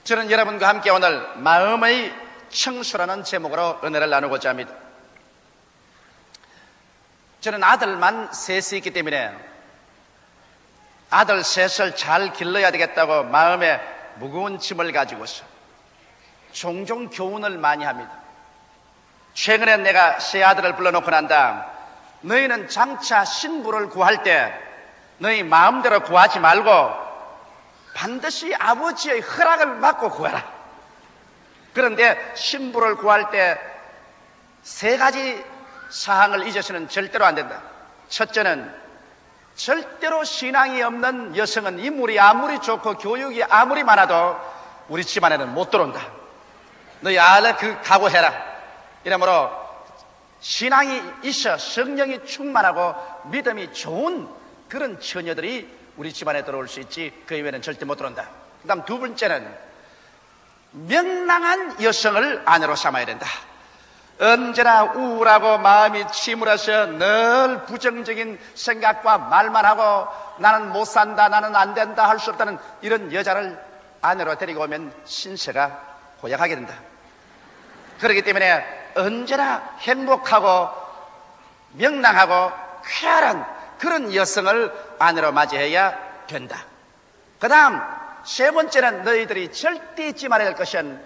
저는 여러분과 함께 오늘 마음의 청소라는 제목으로 은혜를 나누고자 합니다. 저는 아들만 셋이 있기 때문에 아들 셋을 잘 길러야 되겠다고 마음에 무거운 짐을 가지고서 종종 교훈을 많이 합니다. 최근에 내가 세 아들을 불러놓고 난 다음, 너희는 장차 신부를 구할 때 너희 마음대로 구하지 말고 반드시 아버지의 허락을 받고 구해라. 그런데 신부를 구할 때 세 가지 사항을 잊어서는 절대로 안 된다. 첫째는 절대로 신앙이 없는 여성은 인물이 아무리 좋고 교육이 아무리 많아도 우리 집안에는 못 들어온다. 너희 알아 그 각오해라. 이러므로 신앙이 있어 성령이 충만하고 믿음이 좋은 그런 처녀들이 우리 집안에 들어올 수 있지 그 이외에는 절대 못 들어온다. 그 다음 두 번째는 명랑한 여성을 아내로 삼아야 된다. 언제나 우울하고 마음이 침울해서 늘 부정적인 생각과 말만 하고 나는 못 산다, 나는 안 된다, 할 수 없다는 이런 여자를 아내로 데리고 오면 신세가 고약하게 된다. 그렇기 때문에 언제나 행복하고 명랑하고 쾌활한 그런 여성을 아내로 맞이해야 된다. 그 다음 세 번째는 너희들이 절대 잊지 말아야 할 것은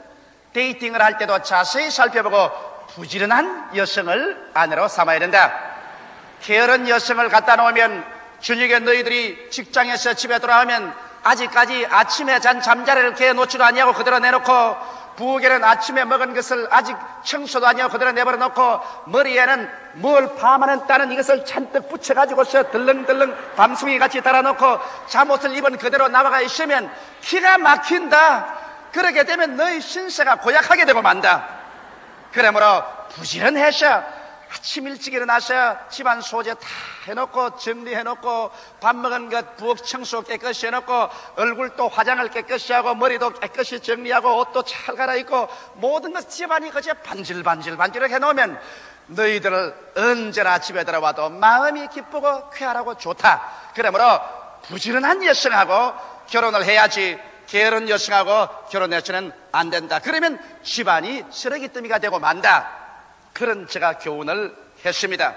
데이팅을 할 때도 자세히 살펴보고 부지런한 여성을 아내로 삼아야 된다. 게으른 여성을 갖다 놓으면 저녁에 너희들이 직장에서 집에 돌아오면 아직까지 아침에 잔 잠자리를 개어 놓지도 아니하고 그대로 내놓고, 부엌에는 아침에 먹은 것을 아직 청소도 아니하고 그대로 내버려 놓고, 머리에는 뭘 밤하는 따는 이것을 잔뜩 붙여가지고서 들렁들렁 밤송이 같이 달아놓고 잠옷을 입은 그대로 나와가 있으면 기가 막힌다. 그렇게 되면 너희 신세가 고약하게 되고 만다. 그러므로 부지런해서 아침 일찍 일어나서 집안 소재 다 해놓고 정리해놓고 밥 먹은 것 부엌 청소 깨끗이 해놓고 얼굴도 화장을 깨끗이 하고 머리도 깨끗이 정리하고 옷도 잘 갈아입고 모든 것 집안이 그저 반질반질반질하게 해놓으면 너희들을 언제나 집에 들어와도 마음이 기쁘고 쾌활하고 좋다. 그러므로 부지런한 여성하고 결혼을 해야지 게으른 여성하고 결혼해서는 안 된다. 그러면 집안이 쓰레기더미가 되고 만다. 그런 제가 교훈을 했습니다.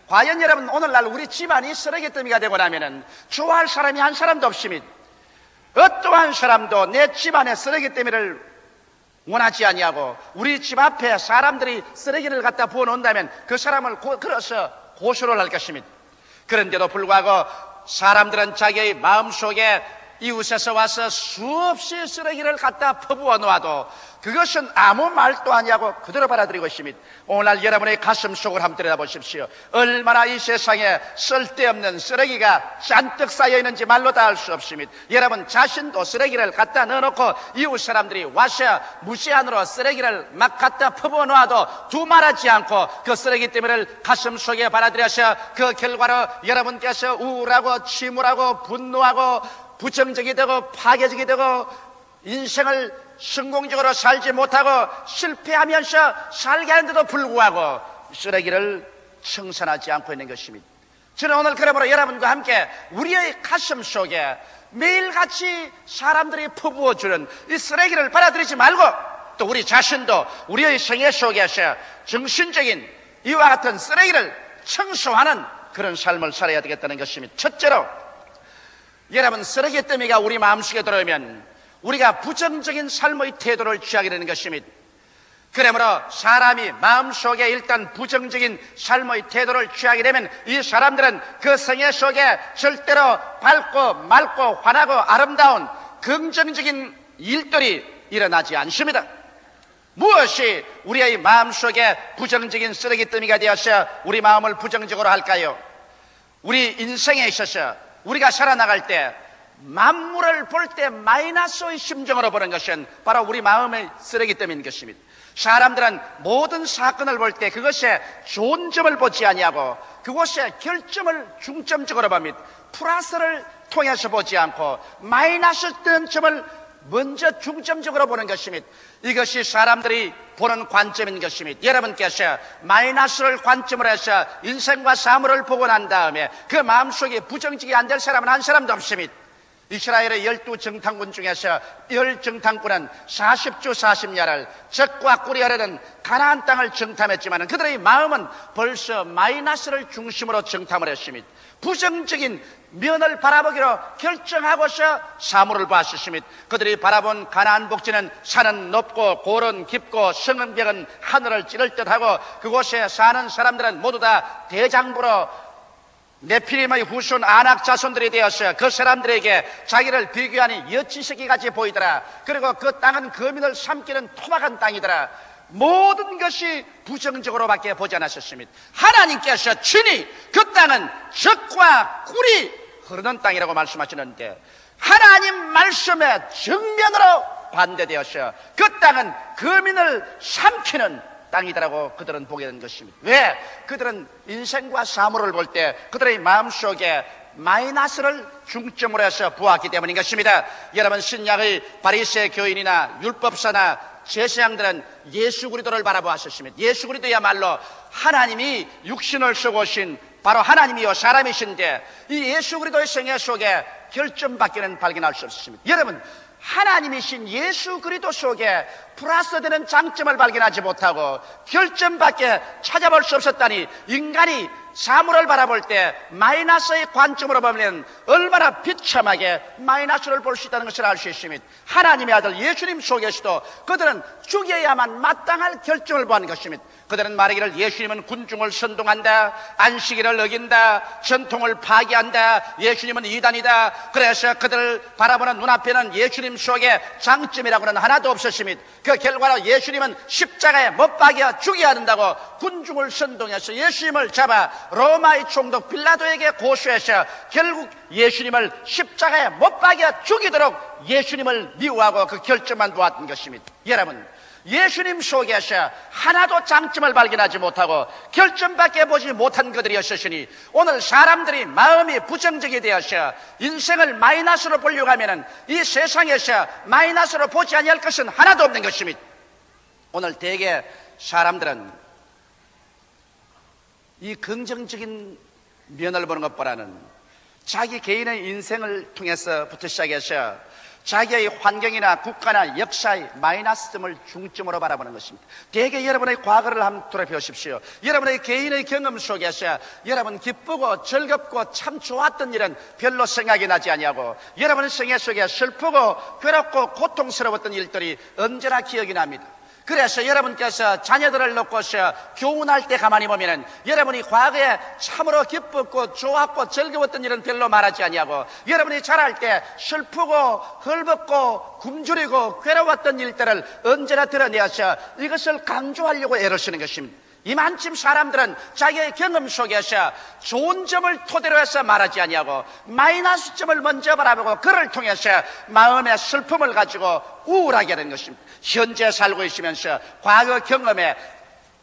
과연 여러분 오늘날 우리 집안이 쓰레기더미가 되고 나면은 좋아할 사람이 한 사람도 없습니다. 어떠한 사람도 내 집안에 쓰레기더미를 원하지 아니하고 우리 집 앞에 사람들이 쓰레기를 갖다 부어놓는다면 그 사람을 걸어서 고소를 할 것입니다. 그런데도 불구하고 사람들은 자기의 마음속에 이웃에서 와서 수없이 쓰레기를 갖다 퍼부어 놓아도 그것은 아무 말도 아니하고 그대로 받아들이고 있습니다. 오늘날 여러분의 가슴 속을 한번 들여다보십시오. 얼마나 이 세상에 쓸데없는 쓰레기가 잔뜩 쌓여있는지 말로 다 알 수 없습니다. 여러분 자신도 쓰레기를 갖다 넣어놓고 이웃 사람들이 와서 무시한으로 쓰레기를 막 갖다 퍼부어 놓아도 두말하지 않고 그 쓰레기 때문에 가슴 속에 받아들여서 그 결과로 여러분께서 우울하고 침울하고 분노하고 부정적이 되고 파괴적이 되고 인생을 성공적으로 살지 못하고 실패하면서 살게 하는데도 불구하고 쓰레기를 청산하지 않고 있는 것입니다. 저는 오늘 그러므로 여러분과 함께 우리의 가슴 속에 매일같이 사람들이 퍼부어주는 이 쓰레기를 받아들이지 말고 또 우리 자신도 우리의 생애 속에서 정신적인 이와 같은 쓰레기를 청소하는 그런 삶을 살아야 되겠다는 것입니다. 첫째로 여러분 쓰레기더미가 우리 마음속에 들어오면 우리가 부정적인 삶의 태도를 취하게 되는 것입니다. 그러므로 사람이 마음속에 일단 부정적인 삶의 태도를 취하게 되면 이 사람들은 그 생애 속에 절대로 밝고 맑고 환하고 아름다운 긍정적인 일들이 일어나지 않습니다. 무엇이 우리의 마음속에 부정적인 쓰레기더미가 되어서 우리 마음을 부정적으로 할까요? 우리 인생에 있어서 우리가 살아나갈 때 만물을 볼 때 마이너스의 심정으로 보는 것은 바로 우리 마음의 쓰레기더미인 것입니다. 사람들은 모든 사건을 볼 때 그것에 좋은 점을 보지 아니하고 그것에 결점을 중점적으로 봅니다. 플러스를 통해서 보지 않고 마이너스 뜨는 점을 먼저 중점적으로 보는 것입니다. 이것이 사람들이 보는 관점인 것입니다. 여러분께서 마이너스를 관점으로 해서 인생과 사물을 보고 난 다음에 그 마음속에 부정적이 안 될 사람은 한 사람도 없습니다. 이스라엘의 12정탐군 중에서 10정탐군은 40주 40야를 적과 꿀이 흐르는 가나안 땅을 정탐했지만 그들의 마음은 벌써 마이너스를 중심으로 정탐을 했습니다. 부정적인 면을 바라보기로 결정하고서 사물을 봤습니다. 그들이 바라본 가나안 복지는 산은 높고 골은 깊고 성읍벽은 하늘을 찌를 듯하고 그곳에 사는 사람들은 모두 다 대장부로 네피림의 후손 아낙 자손들이 되어서 그 사람들에게 자기를 비교하니 여치새끼같이 보이더라. 그리고 그 땅은 거민을 삼키는 토막한 땅이더라. 모든 것이 부정적으로밖에 보지 않았습니다. 하나님께서 친히 그 땅은 적과 꿀이 흐르는 땅이라고 말씀하시는데 하나님 말씀에 정면으로 반대되어서 그 땅은 거민을 삼키는 땅이다라고 그들은 보게 된 것입니다. 왜? 그들은 인생과 사물을 볼 때 그들의 마음속에 마이너스를 중점으로 해서 보았기 때문인 것입니다. 여러분, 신약의 바리새 교인이나 율법사나 제사장들은 예수 그리스도를 바라보았습니다. 예수 그리스도야말로 하나님이 육신을 쓰고 오신 바로 하나님이요 사람이신데 이 예수 그리스도의 생애 속에 결점밖에는 발견할 수 없습니다. 여러분, 하나님이신 예수 그리스도 속에 플러스되는 장점을 발견하지 못하고 결점밖에 찾아볼 수 없었다니 인간이 사물을 바라볼 때 마이너스의 관점으로 보면 얼마나 비참하게 마이너스를 볼 수 있다는 것을 알 수 있습니다. 하나님의 아들 예수님 속에서도 그들은 죽여야만 마땅할 결정을 보는 것입니다. 그들은 말하기를 예수님은 군중을 선동한다, 안식일을 어긴다, 전통을 파괴한다, 예수님은 이단이다. 그래서 그들을 바라보는 눈앞에는 예수님 속에 장점이라고는 하나도 없었습니다. 그 결과로 예수님은 십자가에 못 박여 죽여야 한다고 군중을 선동해서 예수님을 잡아 로마의 총독 빌라도에게 고소해서 결국 예수님을 십자가에 못 박여 죽이도록 예수님을 미워하고 그 결점만 보았던 것입니다. 여러분, 예수님 속에서 하나도 장점을 발견하지 못하고 결점밖에 보지 못한 그들이었으니 오늘 사람들이 마음이 부정적이 되어서 인생을 마이너스로 보려고 하면 이 세상에서 마이너스로 보지 아니할 것은 하나도 없는 것입니다. 오늘 대개 사람들은 이 긍정적인 면을 보는 것보다는 자기 개인의 인생을 통해서부터 시작해서 자기의 환경이나 국가나 역사의 마이너스점을 중점으로 바라보는 것입니다. 대개 여러분의 과거를 한번 돌아보십시오. 여러분의 개인의 경험 속에서 여러분 기쁘고 즐겁고 참 좋았던 일은 별로 생각이 나지 아니하고 여러분의 생애 속에 슬프고 괴롭고 고통스러웠던 일들이 언제나 기억이 납니다. 그래서 여러분께서 자녀들을 놓고서 교훈할 때 가만히 보면은 여러분이 과거에 참으로 기뻤고 좋았고 즐거웠던 일은 별로 말하지 아니하고 여러분이 자랄 때 슬프고 헐벗고 굶주리고 괴로웠던 일들을 언제나 드러내어서 이것을 강조하려고 애를 쓰는 것입니다. 이만큼 사람들은 자기의 경험 속에서 좋은 점을 토대로 해서 말하지 아니하고 마이너스 점을 먼저 바라보고 그를 통해서 마음의 슬픔을 가지고 우울하게 되는 것입니다. 현재 살고 있으면서 과거 경험에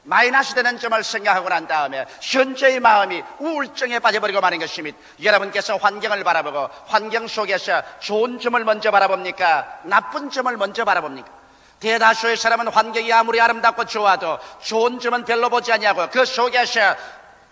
마이너스 되는 점을 생각하고 난 다음에 현재의 마음이 우울증에 빠져버리고 마는 것입니다. 여러분께서 환경을 바라보고 환경 속에서 좋은 점을 먼저 바라봅니까? 나쁜 점을 먼저 바라봅니까? 대다수의 사람은 환경이 아무리 아름답고 좋아도 좋은 점은 별로 보지 않냐고 그 속에서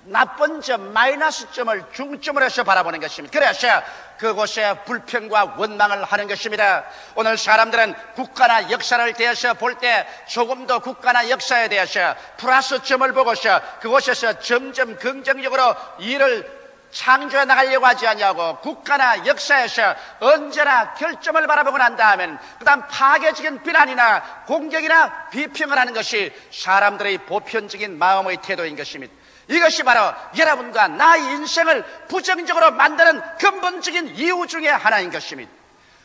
나쁜 점, 마이너스 점을 중점으로 해서 바라보는 것입니다. 그래서 그곳에 불평과 원망을 하는 것입니다. 오늘 사람들은 국가나 역사를 대해서 볼 때 조금 더 국가나 역사에 대해서 플러스 점을 보고서 그곳에서 점점 긍정적으로 일을 창조해 나가려고 하지 않냐고 국가나 역사에서 언제나 결점을 바라보고 난 다음엔 그 다음 파괴적인 비난이나 공격이나 비평을 하는 것이 사람들의 보편적인 마음의 태도인 것입니다. 이것이 바로 여러분과 나의 인생을 부정적으로 만드는 근본적인 이유 중에 하나인 것입니다.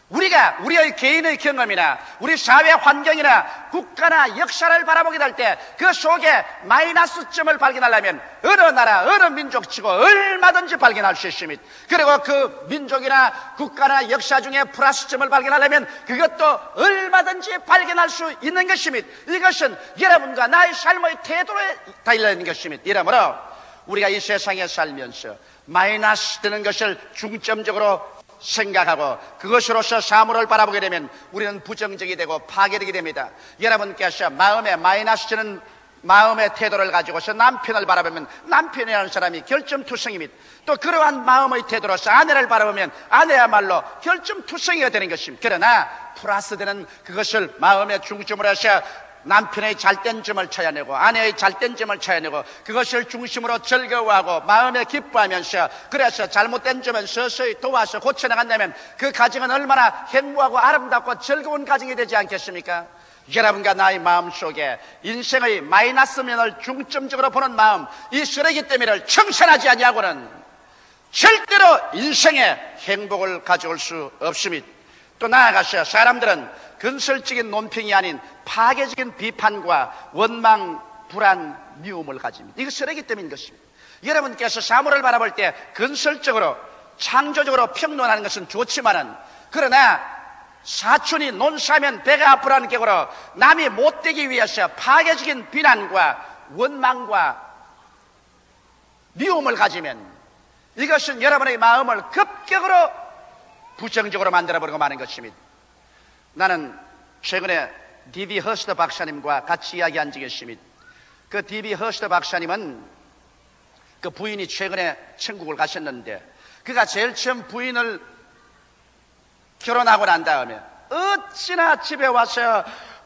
우리가 우리의 개인의 경험이나 우리 사회 환경이나 국가나 역사를 바라보게 될 때 그 속에 마이너스 점을 발견하려면 어느 나라 어느 민족 치고 얼마든지 발견할 수 있습니다. 그리고 그 민족이나 국가나 역사 중에 플러스 점을 발견하려면 그것도 얼마든지 발견할 수 있는 것입니다. 이것은 여러분과 나의 삶의 태도에 달려있는 것입니다. 이러므로 우리가 이 세상에 살면서 마이너스 되는 것을 중점적으로 생각하고 그것으로서 사물을 바라보게 되면 우리는 부정적이 되고 파괴되게 됩니다. 여러분께서 마음에 마이너스 주는 마음의 태도를 가지고서 남편을 바라보면 남편이라는 사람이 결점투성입니다. 또 그러한 마음의 태도로서 아내를 바라보면 아내야말로 결점투성이가 되는 것입니다. 그러나 플러스되는 그것을 마음의 중심으로 해서 남편의 잘된 점을 찾아내고 아내의 잘된 점을 찾아내고 그것을 중심으로 즐거워하고 마음에 기뻐하면서 그래서 잘못된 점은 서서히 도와서 고쳐나간다면 그 가정은 얼마나 행복하고 아름답고 즐거운 가정이 되지 않겠습니까? 여러분과 나의 마음속에 인생의 마이너스 면을 중점적으로 보는 마음, 이 쓰레기 더미를 청산하지 아니하고는 절대로 인생에 행복을 가져올 수 없습니다. 또 나아가서 사람들은 건설적인 논평이 아닌 파괴적인 비판과 원망, 불안, 미움을 가집니다. 이거 쓰레기 더미인 것입니다. 여러분께서 사물을 바라볼 때 건설적으로 창조적으로 평론하는 것은 좋지만은 그러나 사촌이 논사하면 배가 아프라는 격으로 남이 못되기 위해서 파괴적인 비난과 원망과 미움을 가지면 이것은 여러분의 마음을 급격으로 부정적으로 만들어버리고 마는 것입니다. 나는 최근에 D.B. 허스터 박사님과 같이 이야기한 적이 있습니다. 그 D.B. 허스터 박사님은 그 부인이 최근에 천국을 가셨는데 그가 제일 처음 부인을 결혼하고 난 다음에 어찌나 집에 와서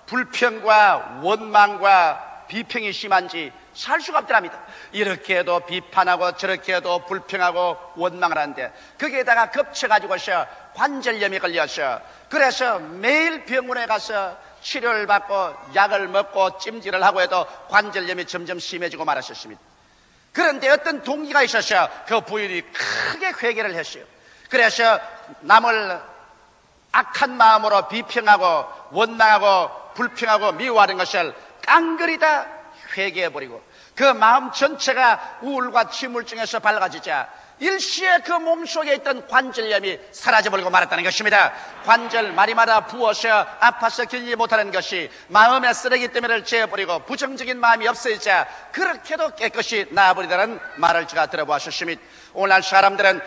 불평과 원망과 비평이 심한지 살 수가 없더랍니다. 이렇게 해도 비판하고 저렇게 해도 불평하고 원망을 하는데 거기에다가 겹쳐가지고서 관절염이 걸려서 그래서 매일 병원에 가서 치료를 받고 약을 먹고 찜질을 하고 해도 관절염이 점점 심해지고 말았었습니다. 그런데 어떤 동기가 있어서 그 부인이 크게 회개를 했어요. 그래서 남을 악한 마음으로 비평하고 원망하고 불평하고 미워하는 것을 깡그리 다 회개해버리고 그 마음 전체가 우울과 침울증에서 밝아지자 일시에 그 몸속에 있던 관절염이 사라져버리고 말았다는 것입니다. 관절 마리마다 부어서 아파서 견디지 못하는 것이 마음의 쓰레기 더미를 제어버리고 부정적인 마음이 없어지자 그렇게도 깨끗이 나아버리다는 말을 제가 들어보았습니다. 오늘날 사람들은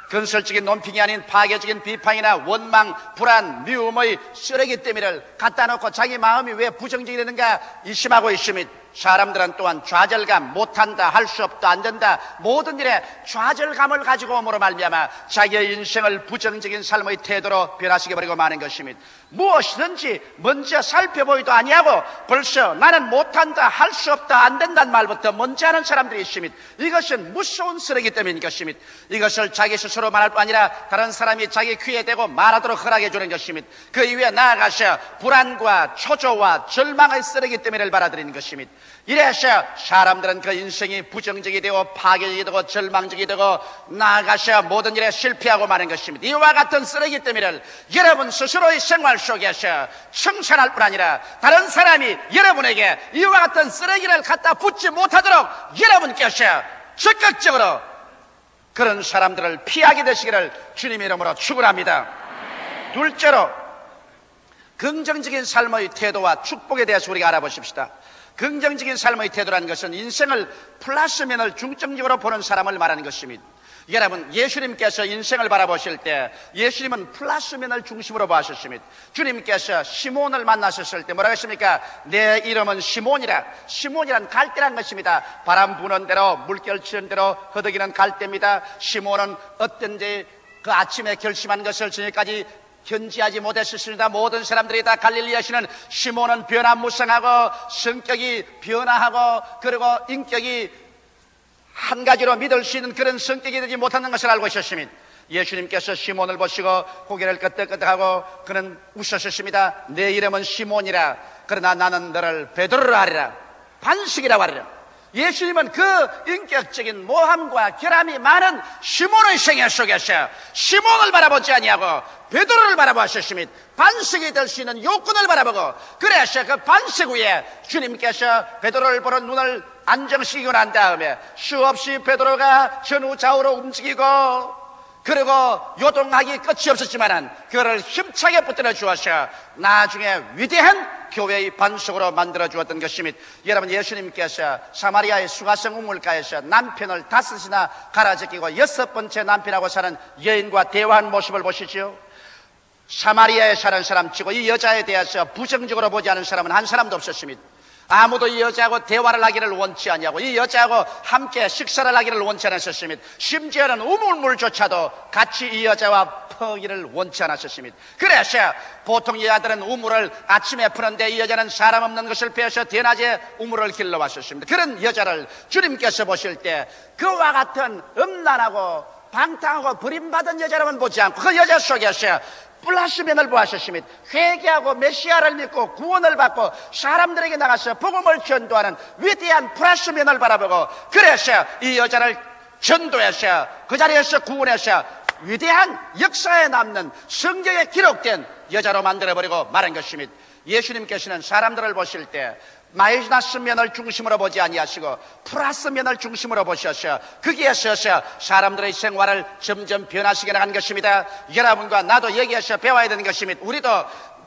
건설적인 논평이 아닌 파괴적인 비판이나 원망, 불안, 미움의 쓰레기 더미를 갖다 놓고 자기 마음이 왜 부정적이 되는가 의심하고 있습니다. 사람들은 또한 좌절감, 못한다, 할 수 없다, 안 된다, 모든 일에 좌절감을 가지고 오므로 말미암아 자기의 인생을 부정적인 삶의 태도로 변화시켜 버리고 마는 것입니다. 무엇이든지 먼저 살펴보기도 아니하고 벌써 나는 못한다, 할 수 없다, 안 된다는 말부터 먼저 하는 사람들이 있습니다. 이것은 무서운 쓰레기 때문인 것입니다. 이것을 자기 스스로 말할 뿐 아니라 다른 사람이 자기 귀에 대고 말하도록 허락해 주는 것입니다. 그 이후에 나아가서 불안과 초조와 절망의 쓰레기 더미를 받아들이는 것입니다. 이래서 사람들은 그 인생이 부정적이 되고 파괴적이 되고 절망적이 되고 나아가서 모든 일에 실패하고 마는 것입니다. 이와 같은 쓰레기 더미를 여러분 스스로의 생활 속에서 청산할 뿐 아니라 다른 사람이 여러분에게 이와 같은 쓰레기를 갖다 붓지 못하도록 여러분께서 적극적으로 그런 사람들을 피하게 되시기를 주님의 이름으로 축원합니다. 둘째로 긍정적인 삶의 태도와 축복에 대해서 우리가 알아보십시다. 긍정적인 삶의 태도라는 것은 인생을 플러스면을 중점적으로 보는 사람을 말하는 것입니다. 여러분, 예수님께서 인생을 바라보실 때 예수님은 플러스면을 중심으로 보셨습니다. 주님께서 시몬을 만나셨을 때 뭐라고 했습니까? 내 이름은 시몬이라. 시몬이란 갈대란 것입니다. 바람 부는 대로 물결 치는 대로 허덕이는 갈대입니다. 시몬은 어떤지 그 아침에 결심한 것을 저녁까지 견지하지 못했습니다. 모든 사람들이 다 갈릴리하시는 시몬은 변화무쌍하고 성격이 변화하고 그리고 인격이 한 가지로 믿을 수 있는 그런 성격이 되지 못하는 것을 알고 있었습니다. 예수님께서 시몬을 보시고 고개를 끄덕끄덕하고 그는 웃으셨습니다. 내 이름은 시몬이라. 그러나 나는 너를 베드로라 하리라. 반석이라고 하리라. 예수님은 그 인격적인 모함과 결함이 많은 시몬의 생애 속에서 시몬을 바라보지 아니하고 베드로를 바라보셨습니다. 반석이 될 수 있는 요건을 바라보고 그래서 그 반석 위에 주님께서 베드로를 보는 눈을 안정시키고 난 다음에 수없이 베드로가 전후 좌우로 움직이고 그리고 요동하기 끝이 없었지만은 그를 힘차게 붙들어 주어서 나중에 위대한 교회의 반석으로 만들어 주었던 것입니다. 여러분, 예수님께서 사마리아의 수가성 우물가에서 남편을 5이나 갈아제끼고 6번째 남편하고 사는 여인과 대화한 모습을 보시죠. 사마리아에 사는 사람 치고 이 여자에 대해서 부정적으로 보지 않은 사람은 한 사람도 없었습니다. 아무도 이 여자하고 대화를 하기를 원치 않냐고, 이 여자하고 함께 식사를 하기를 원치 않으셨습니다. 심지어는 우물물조차도 같이 이 여자와 퍼기를 원치 않으셨습니다. 그래서 보통 여자들은 우물을 아침에 푸는데 이 여자는 사람 없는 것을 빼서 대낮에 우물을 길러왔었습니다. 그런 여자를 주님께서 보실 때 그와 같은 음란하고 방탕하고 버림받은 여자라면 보지 않고 그 여자 속에서 플러스면을 보았습니다. 회개하고 메시아를 믿고 구원을 받고 사람들에게 나가서 복음을 전도하는 위대한 플러스면을 바라보고, 그래서 이 여자를 전도해서 그 자리에서 구원해서 위대한 역사에 남는 성경에 기록된 여자로 만들어버리고 말한 것입니다. 예수님께서는 사람들을 보실 때 마이너스 면을 중심으로 보지 아니하시고 플러스 면을 중심으로 보셔서 거기에 서서 사람들의 생활을 점점 변화시켜 나간 것입니다. 여러분과 나도 여기에서 배워야 되는 것입니다. 우리도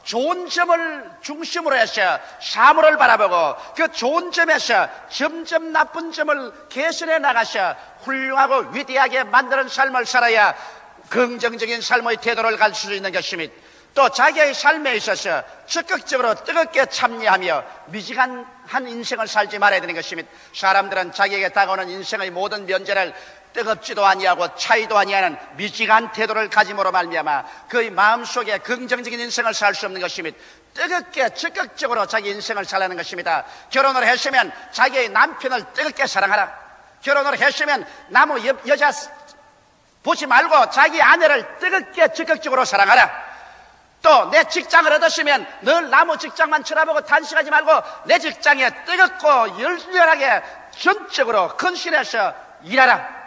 좋은 점을 중심으로 해서 사물을 바라보고 그 좋은 점에서 점점 나쁜 점을 개선해 나가서 훌륭하고 위대하게 만드는 삶을 살아야 긍정적인 삶의 태도를 갈 수 있는 것입니다. 또 자기의 삶에 있어서 적극적으로 뜨겁게 참여하며 미지근한 인생을 살지 말아야 되는 것입니다. 사람들은 자기에게 다가오는 인생의 모든 면제를 뜨겁지도 아니하고 차이도 아니하는 미지근한 태도를 가짐으로 말미암아 그의 마음속에 긍정적인 인생을 살 수 없는 것입니다. 뜨겁게 적극적으로 자기 인생을 살라는 것입니다. 결혼을 했으면 자기의 남편을 뜨겁게 사랑하라. 결혼을 했으면 남의 여자 보지 말고 자기 아내를 뜨겁게 적극적으로 사랑하라. 또 내 직장을 얻었으면 늘 남의 직장만 쳐다보고 단식하지 말고 내 직장에 뜨겁고 열렬하게 전적으로 헌신해서 일하라.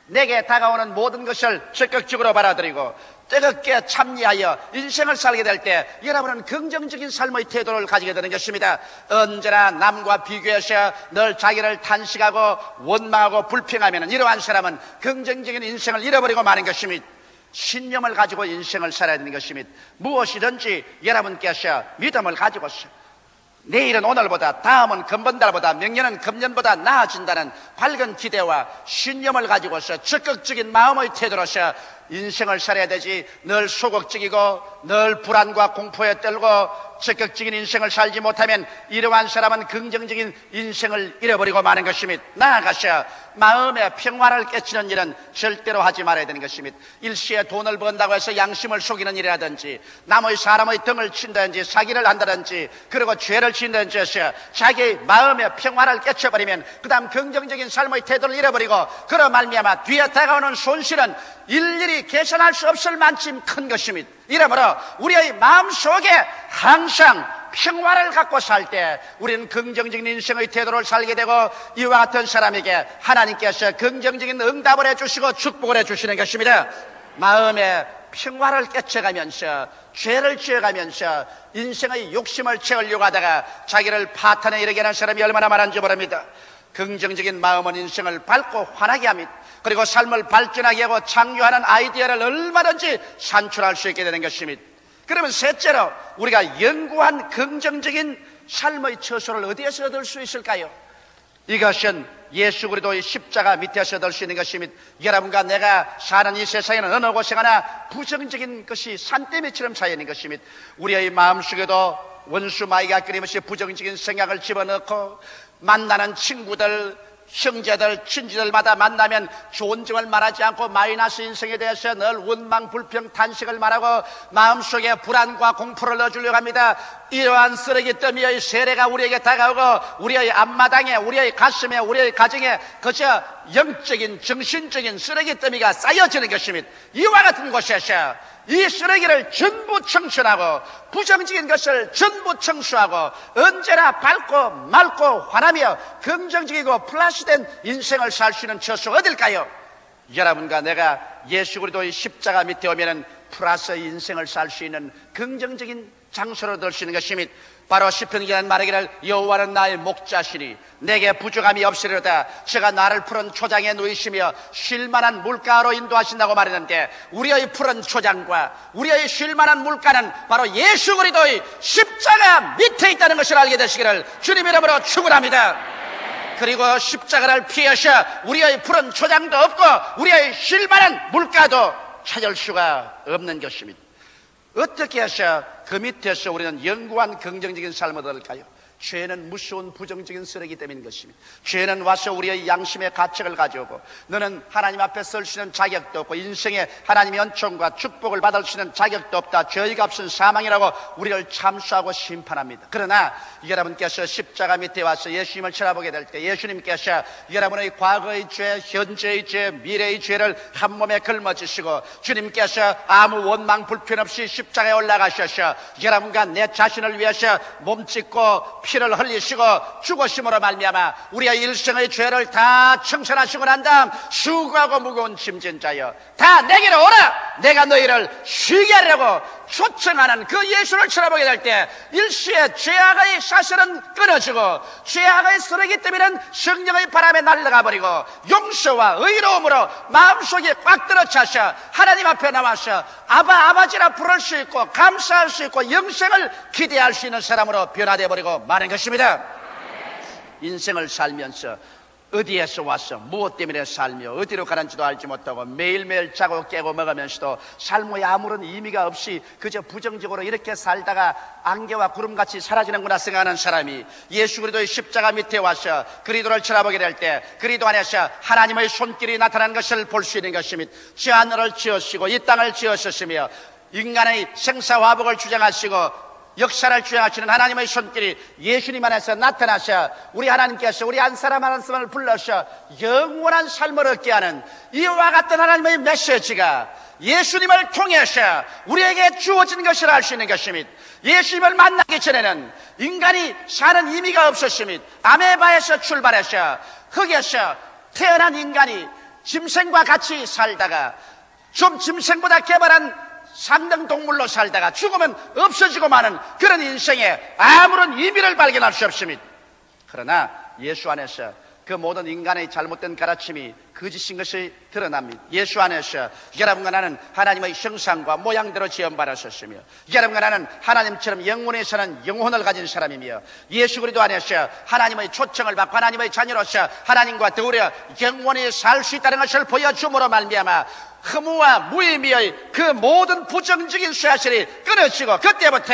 내게 다가오는 모든 것을 적극적으로 받아들이고 뜨겁게 참여하여 인생을 살게 될 때 여러분은 긍정적인 삶의 태도를 가지게 되는 것입니다. 언제나 남과 비교해서 늘 자기를 탄식하고 원망하고 불평하면 이러한 사람은 긍정적인 인생을 잃어버리고 마는 것입니다. 신념을 가지고 인생을 살아야 되는 것입니다. 무엇이든지 여러분께서 믿음을 가지고서 내일은 오늘보다, 다음은 금번달보다, 명년은 금년보다 나아진다는 밝은 기대와 신념을 가지고서 적극적인 마음의 태도로서 인생을 살아야 되지, 늘 소극적이고 늘 불안과 공포에 떨고 적극적인 인생을 살지 못하면 이러한 사람은 긍정적인 인생을 잃어버리고 마는 것입니다. 나아가서 마음의 평화를 깨치는 일은 절대로 하지 말아야 되는 것입니다. 일시에 돈을 번다고 해서 양심을 속이는 일이라든지 남의 사람의 등을 친다든지 사기를 한다든지 그리고 죄를 짓는다든지 해서 자기의 마음의 평화를 깨쳐버리면 그 다음 긍정적인 삶의 태도를 잃어버리고 그러 말미암아 뒤에 다가오는 손실은 일일이 계산할 수 없을 만큼 큰 것입니다. 이러므로 우리의 마음속에 항상 평화를 갖고 살 때 우리는 긍정적인 인생의 태도를 살게 되고 이와 같은 사람에게 하나님께서 긍정적인 응답을 해주시고 축복을 해주시는 것입니다. 마음에 평화를 깨쳐가면서 죄를 지어가면서 인생의 욕심을 채우려고 하다가 자기를 파탄에 이르게 하는 사람이 얼마나 많은지 모릅니다. 긍정적인 마음은 인생을 밝고 환하게 합니다. 그리고 삶을 발전하게 하고 창조하는 아이디어를 얼마든지 산출할 수 있게 되는 것입니다. 그러면 셋째로 우리가 영구한 긍정적인 삶의 처소를 어디에서 얻을 수 있을까요? 이것은 예수 그리스도의 십자가 밑에서 얻을 수 있는 것입니다. 여러분과 내가 사는 이 세상에는 어느 곳에 가나 부정적인 것이 산더미처럼 쌓여 있는 것입니다. 우리의 마음속에도 원수 마귀가 끊임없이 부정적인 생각을 집어넣고 만나는 친구들, 형제들, 친지들마다 만나면 좋은 점을 말하지 않고 마이너스 인생에 대해서 늘 원망, 불평, 탄식을 말하고 마음속에 불안과 공포를 넣어주려고 합니다. 이러한 쓰레기 더미의 세례가 우리에게 다가오고 우리의 앞마당에, 우리의 가슴에, 우리의 가정에 그저 영적인, 정신적인 쓰레기 더미가 쌓여지는 것입니다. 이와 같은 곳에서 이 쓰레기를 전부 청소하고 부정적인 것을 전부 청소하고 언제나 밝고 맑고 환하며 긍정적이고 플러스된 인생을 살 수 있는 처소가 어딜까요? 여러분과 내가 예수 그리스도의 십자가 밑에 오면은 플러스의 인생을 살 수 있는 긍정적인 장소로 될 수 있는 것입니다. 바로 시편기는 말하기를 여호와는 나의 목자시니 내게 부족함이 없으리로다. 저가 나를 푸른 초장에 누이시며 쉴만한 물가로 인도하신다고 말했는데 우리의 푸른 초장과 우리의 쉴만한 물가는 바로 예수 그리스도의 십자가 밑에 있다는 것을 알게 되시기를 주님 이름으로 축원합니다. 그리고 십자가를 피하셔 우리의 푸른 초장도 없고 우리의 쉴만한 물가도 찾을 수가 없는 것입니다. 어떻게 해서 그 밑에서 우리는 영구한 긍정적인 삶을 얻을까요? 죄는 무서운 부정적인 쓰레기 때문인 것입니다. 죄는 와서 우리의 양심의 가책을 가져오고 너는 하나님 앞에 설 수 있는 자격도 없고 인생에 하나님의 은총과 축복을 받을 수 있는 자격도 없다. 죄의 값은 사망이라고 우리를 참수하고 심판합니다. 그러나 여러분께서 십자가 밑에 와서 예수님을 쳐다보게 될 때 예수님께서 여러분의 과거의 죄, 현재의 죄, 미래의 죄를 한 몸에 걸머지시고 주님께서 아무 원망 불편 없이 십자가에 올라가셔서 여러분과 내 자신을 위해서 몸짓고 피를 흘리시고 죽으심으로 말미암아 우리의 일생의 죄를 다 청산하시고 난 다음 수고하고 무거운 짐진 자여 다 내게로 오라. 내가 너희를 쉬게 하려고 초청하는 그 예수를 쳐다보게 될 때 일시에 죄악의 사슬은 끊어지고 죄악의 쓰레기 때문에는 성령의 바람에 날아가 버리고 용서와 의로움으로 마음속에 꽉 들어차서 하나님 앞에 나와서 아버지라 부를 수 있고 감사할 수 있고 영생을 기대할 수 있는 사람으로 변화되어 버리고 마는 것입니다. 인생을 살면서 어디에서 와서 무엇 때문에 살며 어디로 가는지도 알지 못하고 매일매일 자고 깨고 먹으면서도 삶에 아무런 의미가 없이 그저 부정적으로 이렇게 살다가 안개와 구름같이 사라지는구나 생각하는 사람이 예수 그리스도의 십자가 밑에 와서 그리스도를 쳐다보게 될 때 그리스도 안에서 하나님의 손길이 나타나는 것을 볼 수 있는 것입니다. 저 하늘을 지으시고 이 땅을 지으셨으며 인간의 생사화복을 주장하시고 역사를 주장하시는 하나님의 손길이 예수님 안에서 나타나셔 우리 하나님께서 우리 한 사람 한 사람을 불러서 영원한 삶을 얻게 하는 이와 같은 하나님의 메시지가 예수님을 통해서 우리에게 주어진 것을 알 수 있는 것입니다. 예수님을 만나기 전에는 인간이 사는 의미가 없었습니다. 아메바에서 출발해서 흙에서 태어난 인간이 짐승과 같이 살다가 좀 짐승보다 개발한 상등 동물로 살다가 죽으면 없어지고 마는 그런 인생에 아무런 의미를 발견할 수 없습니다. 그러나 예수 안에서 그 모든 인간의 잘못된 가르침이 거짓인 것이 드러납니다. 예수 안에서 여러분과 나는 하나님의 형상과 모양대로 지음받았었으며 여러분과 나는 하나님처럼 영원히 사는 영혼을 가진 사람이며 예수 그리스도 안에서 하나님의 초청을 받고 하나님의 자녀로서 하나님과 더불어 영원히 살 수 있다는 것을 보여줌으로 말미암아 허무와 무의미의 그 모든 부정적인 쇠사슬이 끊어지고 그때부터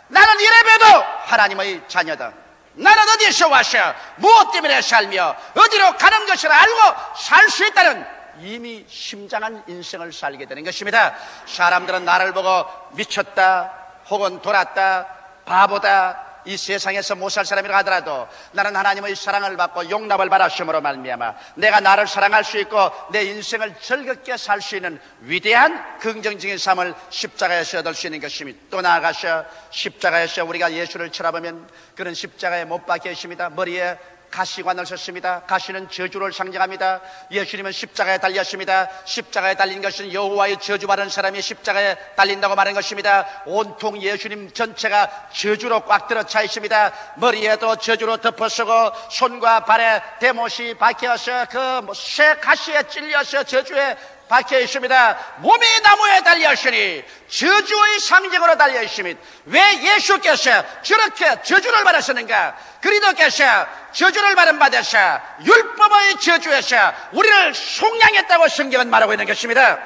나는 이래봬도 하나님의 자녀다. 나는 어디서 와서 무엇 때문에 살며 어디로 가는 것을 알고 살 수 있다는 이미 심장한 인생을 살게 되는 것입니다. 사람들은 나를 보고 미쳤다 혹은 돌았다 바보다 이 세상에서 못 살 사람이라 하더라도 나는 하나님의 사랑을 받고 용납을 받았음으로 말미암아 내가 나를 사랑할 수 있고 내 인생을 즐겁게 살 수 있는 위대한 긍정적인 삶을 십자가에서 얻을 수 있는 것입니다. 또 나아가서 십자가에서 우리가 예수를 쳐다보면 그는 십자가에 못 박혀 있습니다. 머리에 가시관을 썼습니다. 가시는 저주를 상징합니다. 예수님은 십자가에 달렸습니다. 십자가에 달린 것은 여호와의 저주받은 사람이 십자가에 달린다고 말하는 것입니다. 온통 예수님 전체가 저주로 꽉 들어차 있습니다. 머리에도 저주로 덮어쓰고 손과 발에 대못이 박혀서 그 쇠 가시에 찔려서 저주에 박혀 있습니다. 몸이 나무에 달려 있으니 저주의 상징으로 달려 있습니다. 왜 예수께서 저렇게 저주를 받았었는가? 그리스도께서 저주를 받은 바에서 율법의 저주에서 우리를 속량했다고 성경은 말하고 있는 것입니다.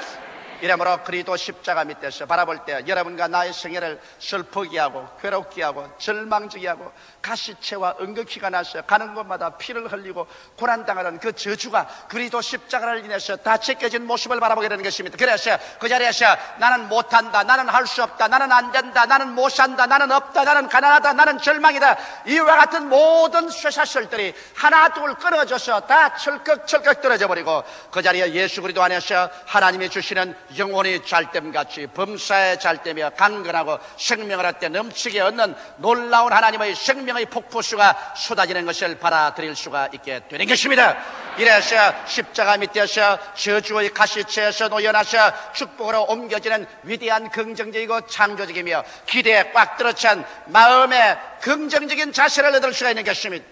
이러므로 그리스도 십자가 밑에서 바라볼 때 여러분과 나의 생애를 슬프게 하고 괴롭게 하고 절망지게 하고 가시체와 응급기가 나서 가는 곳마다 피를 흘리고 고난당하는 그 저주가 그리스도 십자가를 인해서 다 제껴진 모습을 바라보게 되는 것입니다. 그래서 그 자리에서 나는 못한다, 나는 할 수 없다, 나는 안 된다, 나는 못 산다, 나는 없다, 나는 가난하다, 나는 절망이다, 이와 같은 모든 쇠사슬들이 하나 둘 끊어져서 다 철컥철컥 떨어져 버리고 그 자리에 예수 그리스도 안에서 하나님이 주시는 영혼이 잘됨같이 범사에 잘되며 강건하고 생명을 얻되 넘치게 얻는 놀라운 하나님의 생명의 폭포수가 쏟아지는 것을 받아들일 수가 있게 되는 것입니다. 이래서 십자가 밑에서 저주의 가시체에서 놓여나서 축복으로 옮겨지는 위대한 긍정적이고 창조적이며 기대에 꽉 들어찬 마음의 긍정적인 자세를 얻을 수가 있는 것입니다.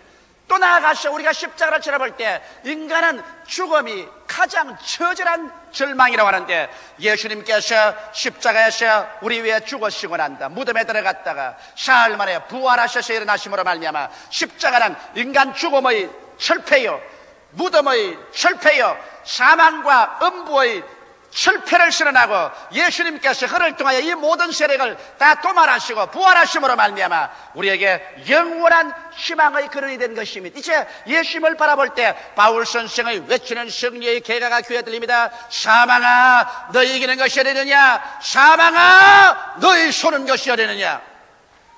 또 나아가서 우리가 십자가를 쳐다볼 때 인간은 죽음이 가장 처절한 절망이라고 하는데 예수님께서 십자가에서 우리 위해 죽으시고 난다 무덤에 들어갔다가 사흘 만에 부활하셔서 일어나심으로 말미암아 십자가는 인간 죽음의 철폐요 무덤의 철폐요 사망과 음부의 철폐를 실현하고 예수님께서 그를 통하여 이 모든 세력을 다 도말하시고 부활하심으로 말미암아 우리에게 영원한 희망의 근원이 된 것입니다. 이제 예수님을 바라볼 때 바울 선생의 외치는 승리의 계가가 귀에 들립니다. 사망아 너희 이기는 것이 어디느냐, 사망아 너희 쏘는 것이 어디느냐.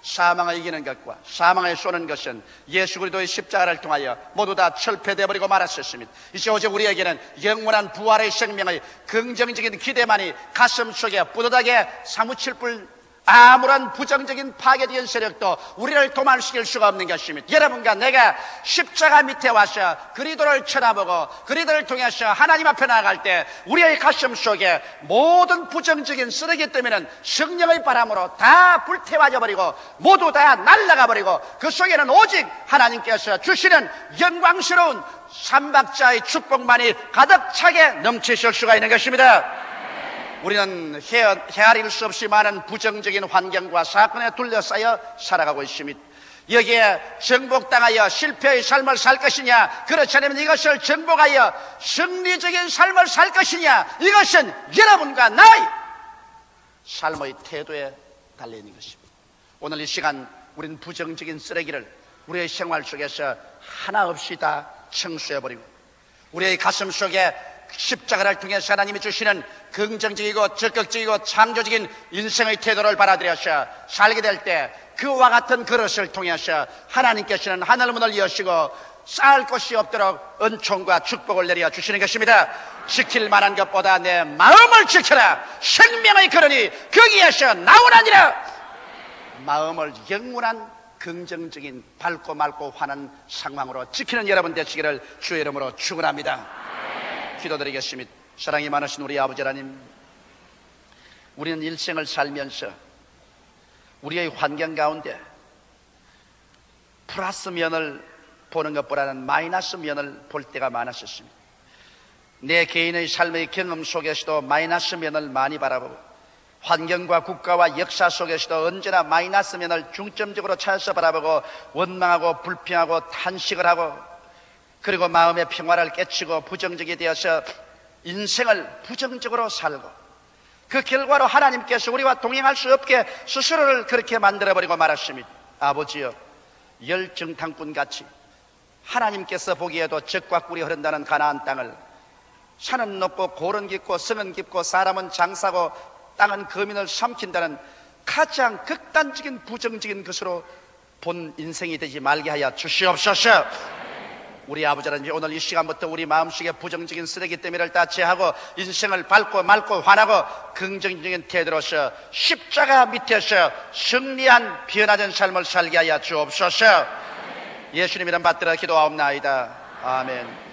사망을 이기는 것과 사망을 쏘는 것은 예수 그리스도의 십자가를 통하여 모두 다 철폐되어 버리고 말았었습니다. 이제 오직 우리에게는 영원한 부활의 생명의 긍정적인 기대만이 가슴 속에 뿌듯하게 사무칠 뿐 아무런 부정적인 파괴적인 세력도 우리를 도망시킬 수가 없는 것입니다. 여러분과 내가 십자가 밑에 와서 그리스도를 쳐다보고 그리스도를 통해서 하나님 앞에 나아갈 때 우리의 가슴 속에 모든 부정적인 쓰레기 때문에는 성령의 바람으로 다 불태워져 버리고 모두 다 날아가 버리고 그 속에는 오직 하나님께서 주시는 영광스러운 삼박자의 축복만이 가득 차게 넘치실 수가 있는 것입니다. 우리는 헤아릴 수 없이 많은 부정적인 환경과 사건에 둘러싸여 살아가고 있습니다. 여기에 정복당하여 실패의 삶을 살 것이냐, 그렇지 않으면 이것을 정복하여 승리적인 삶을 살 것이냐, 이것은 여러분과 나의 삶의 태도에 달려있는 것입니다. 오늘 이 시간 우리는 부정적인 쓰레기를 우리의 생활 속에서 하나 없이 다 청소해버리고 우리의 가슴 속에 십자가를 통해서 하나님이 주시는 긍정적이고 적극적이고 창조적인 인생의 태도를 받아들여서 살게 될 때 그와 같은 그릇을 통해서 하나님께서는 하늘문을 여시고 쌓을 곳이 없도록 은총과 축복을 내려 주시는 것입니다. 지킬 만한 것보다 내 마음을 지켜라. 생명의 근원이 거기에서 나오나니라. 마음을 영원한 긍정적인 밝고 맑고 환한 상황으로 지키는 여러분 되시기를 주의 이름으로 축원합니다. 기도드리겠습니다. 사랑이 많으신 우리 아버지 하나님, 우리는 일생을 살면서 우리의 환경 가운데 플러스 면을 보는 것보다는 마이너스 면을 볼 때가 많았었습니다. 내 개인의 삶의 경험 속에서도 마이너스 면을 많이 바라보고 환경과 국가와 역사 속에서도 언제나 마이너스 면을 중점적으로 찾아서 바라보고 원망하고 불평하고 탄식을 하고 그리고 마음의 평화를 깨치고 부정적이 되어서 인생을 부정적으로 살고 그 결과로 하나님께서 우리와 동행할 수 없게 스스로를 그렇게 만들어버리고 말았습니다. 아버지여, 열정탐꾼같이 하나님께서 보기에도 적과 꿀이 흐른다는 가나안 땅을 산은 높고 고른 깊고 성은 깊고 사람은 장사고 땅은 거민을 삼킨다는 가장 극단적인 부정적인 것으로 본 인생이 되지 말게 하여 주시옵소서. 우리 아버지 하나님, 오늘 이 시간부터 우리 마음속에 부정적인 쓰레기 때문에를 다 제하고 인생을 밝고 맑고 환하고 긍정적인 태도로서 십자가 밑에서 승리한 변화된 삶을 살게 하여 주옵소서. 예수님 이름 받들어 기도하옵나이다. 아멘.